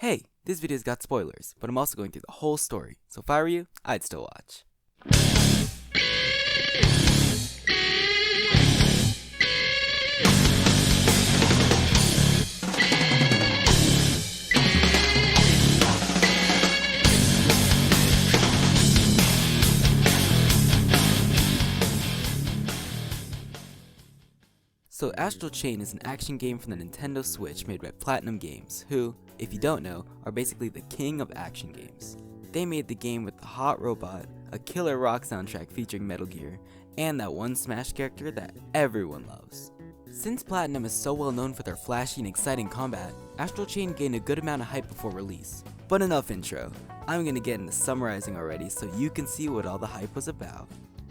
Hey, this video's got spoilers, but I'm also going through the whole story, so if I were you, I'd still watch. So Astral Chain is an action game from the Nintendo Switch made by Platinum Games, who, if you don't know, are basically the king of action games. They made the game with the hot robot, a killer rock soundtrack featuring Metal Gear, and that one Smash character that everyone loves. Since Platinum is so well known for their flashy and exciting combat, Astral Chain gained a good amount of hype before release. But enough intro, I'm gonna get into summarizing already so you can see what all the hype was about.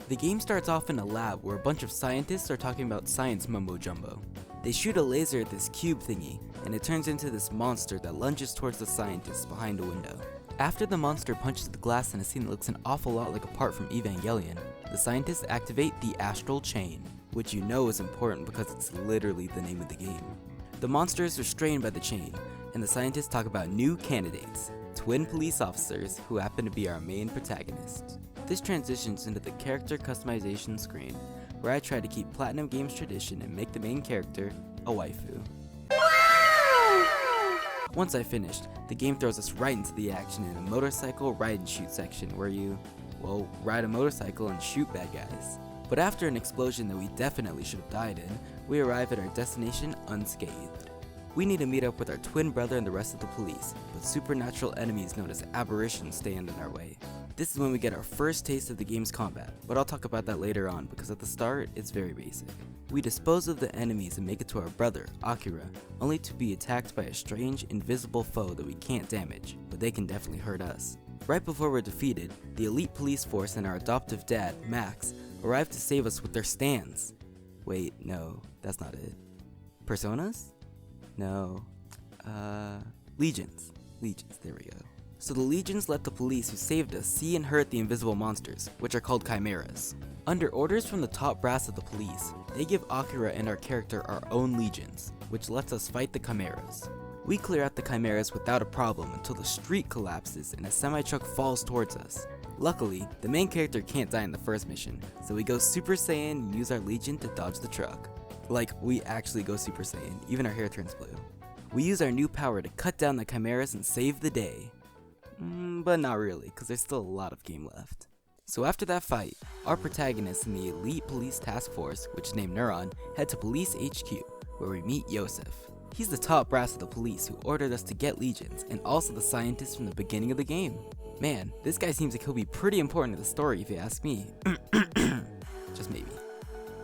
The game starts off in a lab where a bunch of scientists are talking about science mumbo jumbo. They shoot a laser at this cube thingy, and it turns into this monster that lunges towards the scientists behind a window. After the monster punches the glass in a scene that looks an awful lot like a part from Evangelion, the scientists activate the Astral Chain, which you know is important because it's literally the name of the game. The monster is restrained by the chain, and the scientists talk about new candidates, twin police officers who happen to be our main protagonists. This transitions into the character customization screen, where I try to keep Platinum Games tradition and make the main character a waifu. Once I finished, the game throws us right into the action in a motorcycle ride and shoot section where you, ride a motorcycle and shoot bad guys. But after an explosion that we definitely should have died in, we arrive at our destination unscathed. We need to meet up with our twin brother and the rest of the police, but supernatural enemies known as aberrations stand in our way. This is when we get our first taste of the game's combat, but I'll talk about that later on because at the start, it's very basic. We dispose of the enemies and make it to our brother, Akira, only to be attacked by a strange, invisible foe that we can't damage, but they can definitely hurt us. Right before we're defeated, the elite police force and our adoptive dad, Max, arrive to save us with their stands. Wait, no, that's not it. Personas? No. Legions. Legions, there we go. So the legions let the police who saved us see and hurt the invisible monsters, which are called chimeras. Under orders from the top brass of the police, they give Akira and our character our own legions, which lets us fight the chimeras. We clear out the chimeras without a problem until the street collapses and a semi-truck falls towards us. Luckily, the main character can't die in the first mission, so we go Super Saiyan and use our legion to dodge the truck. Like, we actually go Super Saiyan, even our hair turns blue. We use our new power to cut down the chimeras and save the day. But not really, because there's still a lot of game left. So after that fight, our protagonists in the elite police task force, which is named Neuron, head to Police HQ, where we meet Yosef. He's the top brass of the police who ordered us to get legions, and also the scientist from the beginning of the game. Man, this guy seems like he'll be pretty important to the story if you ask me. Just maybe.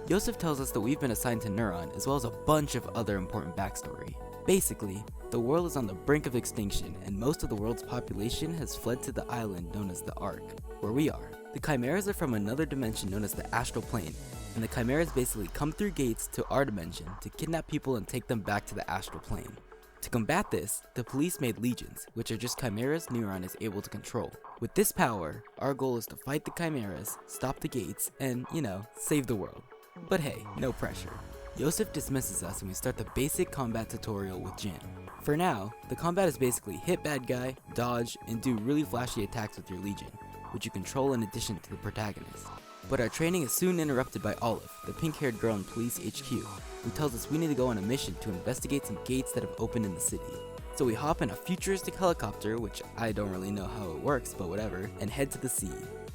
Yosef tells us that we've been assigned to Neuron, as well as a bunch of other important backstory. Basically, the world is on the brink of extinction, and most of the world's population has fled to the island known as the Ark, where we are. The chimeras are from another dimension known as the Astral Plane, and the chimeras basically come through gates to our dimension to kidnap people and take them back to the Astral Plane. To combat this, the police made legions, which are just chimeras Neuron is able to control. With this power, our goal is to fight the chimeras, stop the gates, and, save the world. But hey, no pressure. Yosef dismisses us and we start the basic combat tutorial with Jin. For now, the combat is basically hit bad guy, dodge, and do really flashy attacks with your legion, which you control in addition to the protagonist. But our training is soon interrupted by Olive, the pink-haired girl in Police HQ, who tells us we need to go on a mission to investigate some gates that have opened in the city. So we hop in a futuristic helicopter, which I don't really know how it works, but whatever, and head to the sea.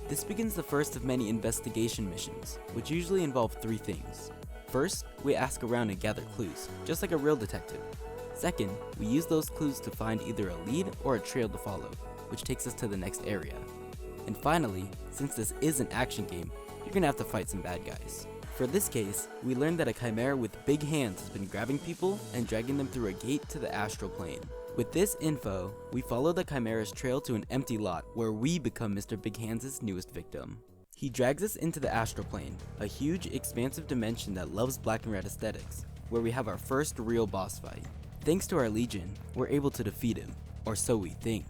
This begins the first of many investigation missions, which usually involve three things. First, we ask around and gather clues, just like a real detective. Second, we use those clues to find either a lead or a trail to follow, which takes us to the next area. And finally, since this is an action game, you're gonna have to fight some bad guys. For this case, we learned that a chimera with big hands has been grabbing people and dragging them through a gate to the Astral Plane. With this info, we follow the chimera's trail to an empty lot where we become Mr. Big Hands' newest victim. He drags us into the Astral Plane, a huge, expansive dimension that loves black and red aesthetics, where we have our first real boss fight. Thanks to our legion, we're able to defeat him, or so we think.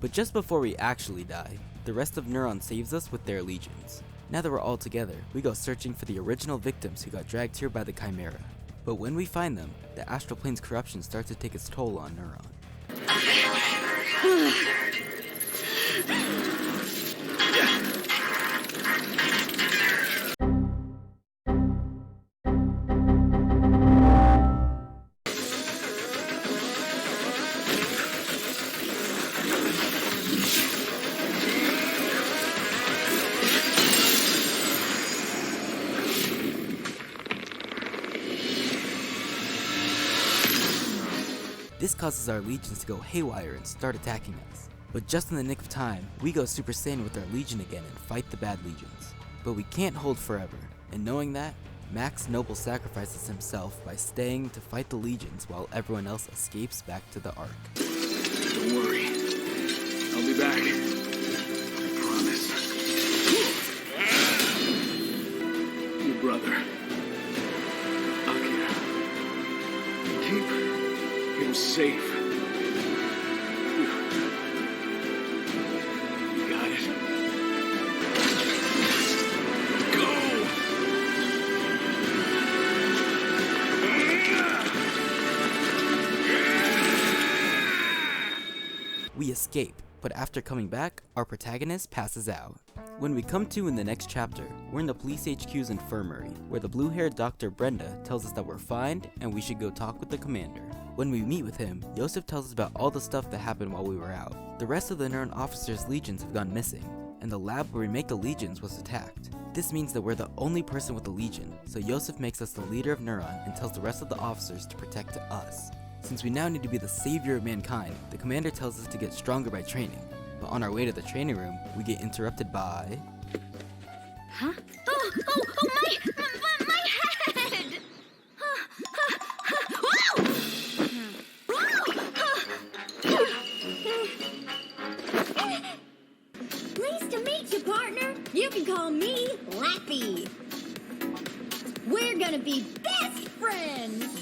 But just before we actually die, the rest of Neuron saves us with their legions. Now that we're all together, we go searching for the original victims who got dragged here by the Chimera. But when we find them, the astral plane's corruption starts to take its toll on Neuron. This causes our legions to go haywire and start attacking us. But just in the nick of time, we go Super Saiyan with our legion again and fight the bad legions. But we can't hold forever, and knowing that, Max Noble sacrifices himself by staying to fight the legions while everyone else escapes back to the Ark. Don't worry, I'll be back. I promise. Your brother, Akira. Keep him safe. You got it. Go! We escape, but after coming back, our protagonist passes out. When we come to in the next chapter, we're in the police HQ's infirmary, where the blue-haired Dr. Brenda tells us that we're fine and we should go talk with the commander. When we meet with him, Yosef tells us about all the stuff that happened while we were out. The rest of the Neuron officers' legions have gone missing, and the lab where we make the legions was attacked. This means that we're the only person with a legion, so Yosef makes us the leader of Neuron and tells the rest of the officers to protect us. Since we now need to be the savior of mankind, the commander tells us to get stronger by training. But on our way to the training room, we get interrupted by... Huh? Oh, my head! Pleased to meet you, partner. You can call me Lappy. We're gonna be best friends.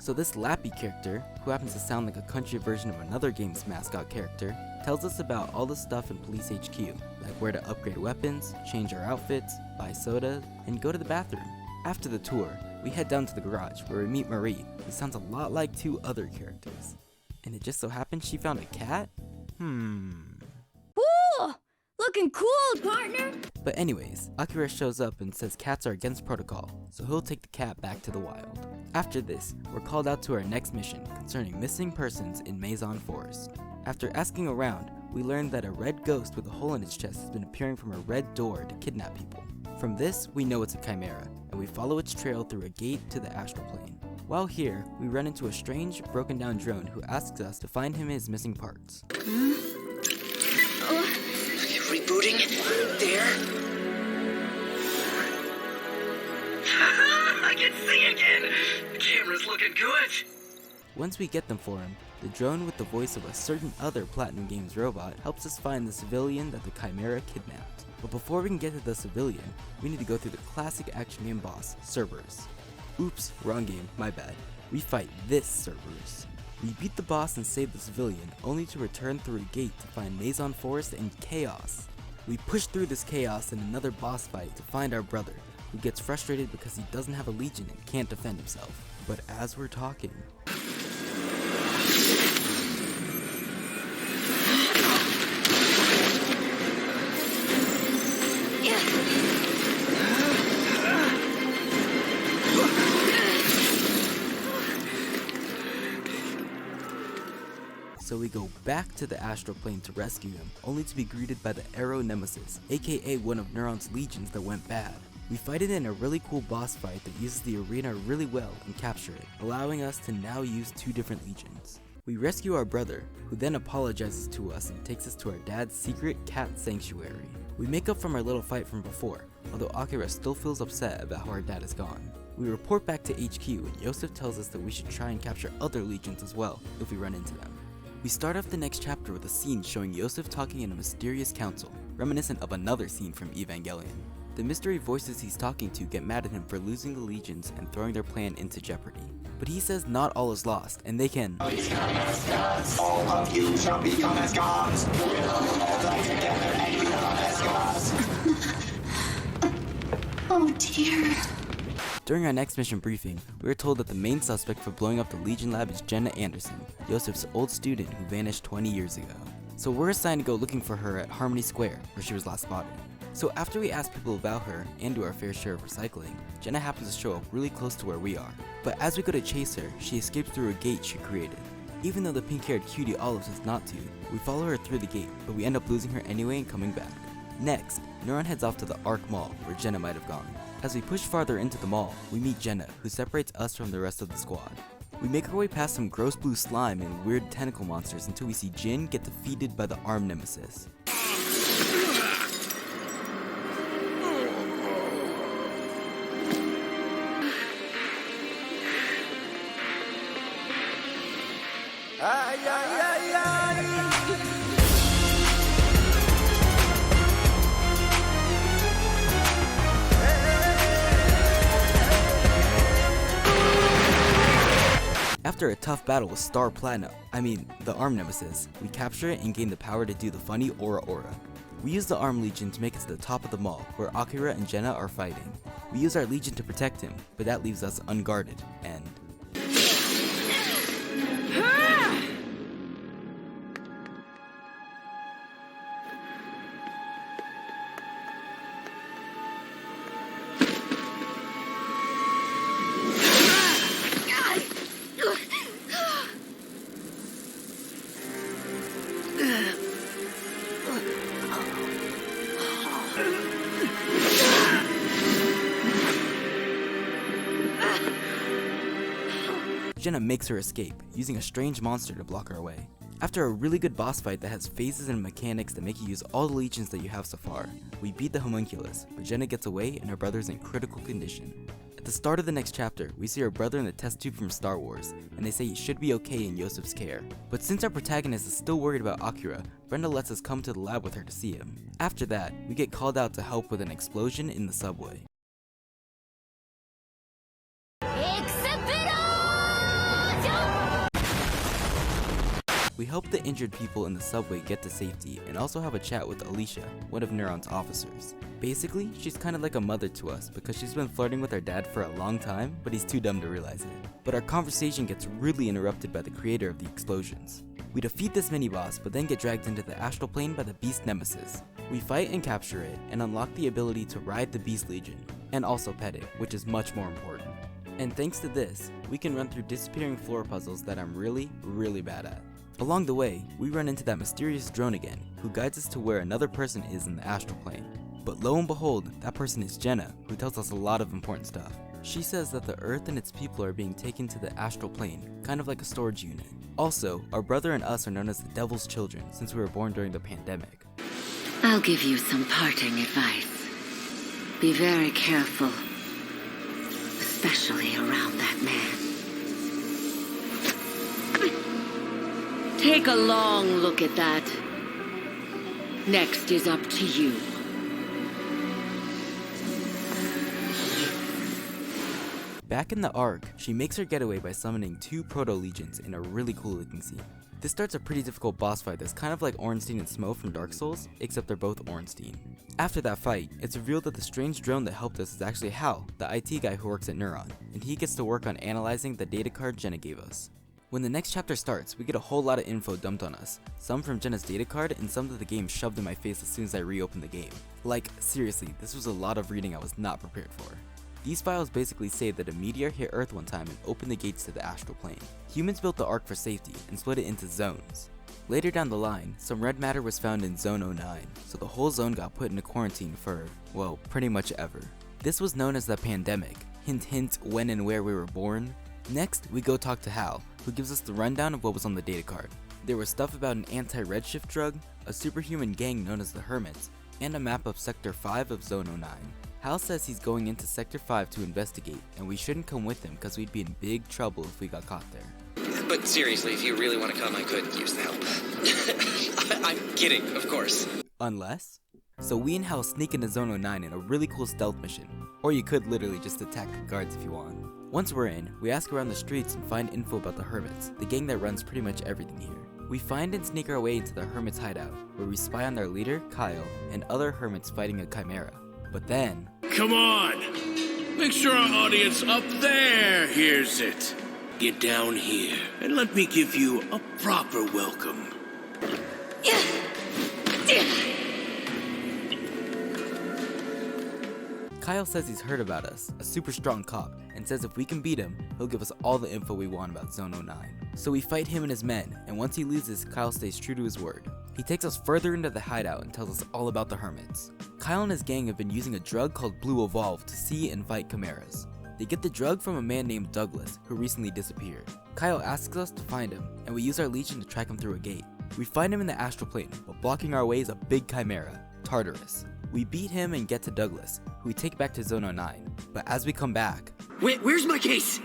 So this Lappy character, who happens to sound like a country version of another game's mascot character, tells us about all the stuff in Police HQ, like where to upgrade weapons, change our outfits, buy soda, and go to the bathroom. After the tour, we head down to the garage where we meet Marie, who sounds a lot like two other characters. And it just so happens she found a cat? Ooh, looking cool, partner. But anyways, Akira shows up and says cats are against protocol, so he'll take the cat back to the wild. After this, we're called out to our next mission concerning missing persons in Maison Forest. After asking around, we learned that a red ghost with a hole in its chest has been appearing from a red door to kidnap people. From this, we know it's a chimera, and we follow its trail through a gate to the astral plane. While here, we run into a strange, broken down drone who asks us to find him his missing parts. Rebooting? There? I can see again! The camera's looking good! Once we get them for him, the drone with the voice of a certain other Platinum Games robot helps us find the civilian that the Chimera kidnapped. But before we can get to the civilian, we need to go through the classic action game boss, Cerberus. Oops, wrong game, my bad. We fight this Cerberus. We beat the boss and save the civilian, only to return through a gate to find Maison Forest in chaos. We push through this chaos in another boss fight to find our brother, who gets frustrated because he doesn't have a legion and can't defend himself. But as we're talking... So we go back to the astral plane to rescue him, only to be greeted by the Arrow Nemesis, aka one of Neuron's legions that went bad. We fight it in a really cool boss fight that uses the arena really well and capture it, allowing us to now use two different legions. We rescue our brother, who then apologizes to us and takes us to our dad's secret cat sanctuary. We make up from our little fight from before, although Akira still feels upset about how our dad is gone. We report back to HQ and Yosef tells us that we should try and capture other legions as well, if we run into them. We start off the next chapter with a scene showing Yosef talking in a mysterious council, reminiscent of another scene from Evangelion. The mystery voices he's talking to get mad at him for losing the legions and throwing their plan into jeopardy. But he says not all is lost, and they can All of you shall become as gods. We'll all die together and become as gods. Oh dear. During our next mission briefing, we were told that the main suspect for blowing up the Legion lab is Jenna Anderson, Yosef's old student who vanished 20 years ago. So we're assigned to go looking for her at Harmony Square, where she was last spotted. So after we ask people about her and do our fair share of recycling, Jenna happens to show up really close to where we are. But as we go to chase her, she escapes through a gate she created. Even though the pink-haired cutie Olive says not to, we follow her through the gate, but we end up losing her anyway and coming back. Next, Neuron heads off to the Arc Mall, where Jenna might have gone. As we push farther into the mall, we meet Jenna, who separates us from the rest of the squad. We make our way past some gross blue slime and weird tentacle monsters until we see Jin get defeated by the armed nemesis. After a tough battle with the arm nemesis, we capture it and gain the power to do the funny Aura Aura. We use the Arm Legion to make it to the top of the mall, where Akira and Jenna are fighting. We use our Legion to protect him, but that leaves us unguarded, and Jenna makes her escape, using a strange monster to block our way. After a really good boss fight that has phases and mechanics that make you use all the legions that you have so far, we beat the homunculus, but Jenna gets away and her brother's in critical condition. At the start of the next chapter, we see our brother in the test tube from Star Wars, and they say he should be okay in Yosef's care. But since our protagonist is still worried about Akira, Brenda lets us come to the lab with her to see him. After that, we get called out to help with an explosion in the subway. We help the injured people in the subway get to safety and also have a chat with Alicia, one of Neuron's officers. Basically, she's kind of like a mother to us because she's been flirting with our dad for a long time, but he's too dumb to realize it. But our conversation gets really interrupted by the creator of the explosions. We defeat this mini-boss, but then get dragged into the astral plane by the Beast Nemesis. We fight and capture it, and unlock the ability to ride the Beast Legion, and also pet it, which is much more important. And thanks to this, we can run through disappearing floor puzzles that I'm really bad at. Along the way, we run into that mysterious drone again, who guides us to where another person is in the astral plane. But lo and behold, that person is Jenna, who tells us a lot of important stuff. She says that the Earth and its people are being taken to the astral plane, kind of like a storage unit. Also, our brother and us are known as the Devil's Children, since we were born during the pandemic. I'll give you some parting advice. Be very careful, especially around that man. Take a long look at that. Next is up to you. Back in the Ark, she makes her getaway by summoning 2 Proto-Legions in a really cool looking scene. This starts a pretty difficult boss fight that's kind of like Ornstein and Smo from Dark Souls, except they're both Ornstein. After that fight, it's revealed that the strange drone that helped us is actually Hal, the IT guy who works at Neuron, and he gets to work on analyzing the data card Jenna gave us. When the next chapter starts, we get a whole lot of info dumped on us, some from Jenna's data card and some that the game shoved in my face as soon as I reopened the game. Like, seriously, this was a lot of reading I was not prepared for. These files basically say that a meteor hit Earth one time and opened the gates to the astral plane. Humans built the Ark for safety and split it into zones. Later down the line, some red matter was found in Zone 09, so the whole zone got put into quarantine for, well, pretty much ever. This was known as the pandemic. Hint hint, when and where we were born. Next, we go talk to Hal, who gives us the rundown of what was on the data card. There was stuff about an anti-redshift drug, a superhuman gang known as the Hermits, and a map of Sector 5 of Zone 09. Hal says he's going into Sector 5 to investigate, and we shouldn't come with him because we'd be in big trouble if we got caught there. But seriously, if you really want to come, I could use the help. I'm kidding, of course. Unless? So we and Hal sneak into Zone 09 in a really cool stealth mission, or you could literally just attack the guards if you want. Once we're in, we ask around the streets and find info about the Hermits, the gang that runs pretty much everything here. We find and sneak our way into the Hermits' hideout, where we spy on their leader, Kyle, and other Hermits fighting a Chimera. But then... Come on! Make sure our audience up there hears it. Get down here and let me give you a proper welcome. Kyle says he's heard about us, a super strong cop, and says if we can beat him, he'll give us all the info we want about Zone 09. So we fight him and his men, and once he loses, Kyle stays true to his word. He takes us further into the hideout and tells us all about the Hermits. Kyle and his gang have been using a drug called Blue Evolve to see and fight chimeras. They get the drug from a man named Douglas, who recently disappeared. Kyle asks us to find him, and we use our legion to track him through a gate. We find him in the Astral Plane, but blocking our way is a big chimera, Tartarus. We beat him and get to Douglas, who we take back to Zone 09. But as we come back... Where's my case?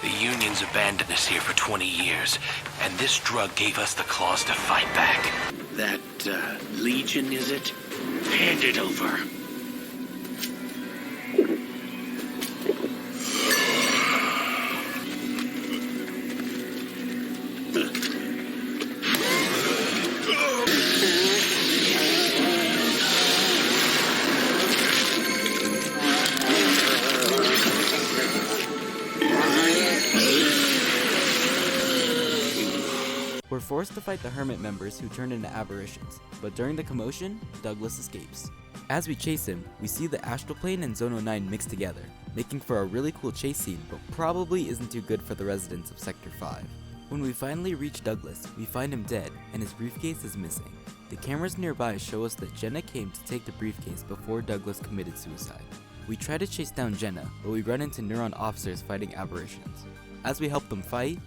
The Union's abandoned us here for 20 years, and this drug gave us the claws to fight back. That, Legion, is it? Hand it over. We're forced to fight the Hermit members who turned into apparitions, but during the commotion, Douglas escapes. As we chase him, we see the Astral Plane and Zone 09 mixed together, making for a really cool chase scene, but probably isn't too good for the residents of Sector 5. When we finally reach Douglas, we find him dead, and his briefcase is missing. The cameras nearby show us that Jenna came to take the briefcase before Douglas committed suicide. We try to chase down Jenna, but we run into Neuron officers fighting apparitions. As we help them fight,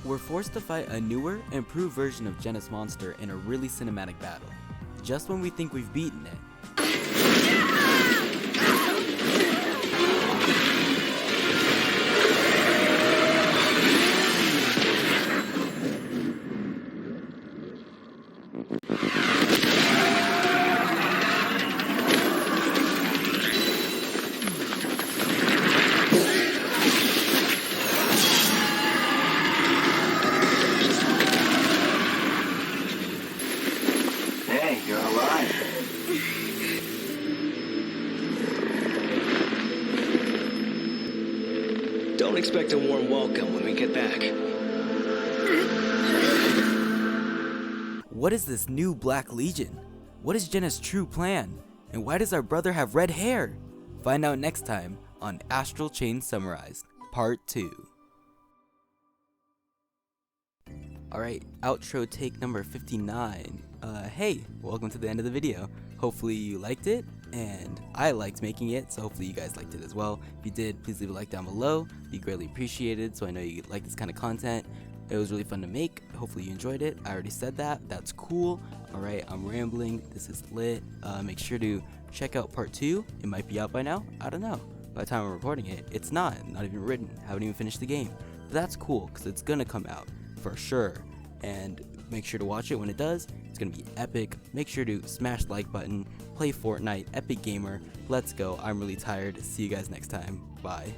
we're forced to fight a newer, improved version of Jenna's monster in a really cinematic battle. Just when we think we've beaten it, Hey, you're alive. Don't expect a warm welcome when we get back. what is this new Black Legion? What is Jenna's true plan? And why does our brother have red hair? Find out next time on Astral Chain Summarized, Part 2. Alright, outro take number 59. Hey, welcome to the end of the video. Hopefully you liked it, and I liked making it, so hopefully you guys liked it as well. If you did, please leave a like down below. It'd be greatly appreciated, so I know you like this kind of content. It was really fun to make. Hopefully you enjoyed it. I already said that. That's cool. Alright, I'm rambling. This is lit. Make sure to check out part 2. It might be out by now. I don't know. By the time I'm recording it, it's not even written. Haven't even finished the game. But that's cool, because it's gonna come out for sure. And make sure to watch it when it does. It's gonna be epic. Make sure to smash the like button, play Fortnite, epic gamer. Let's go. I'm really tired. See you guys next time. Bye.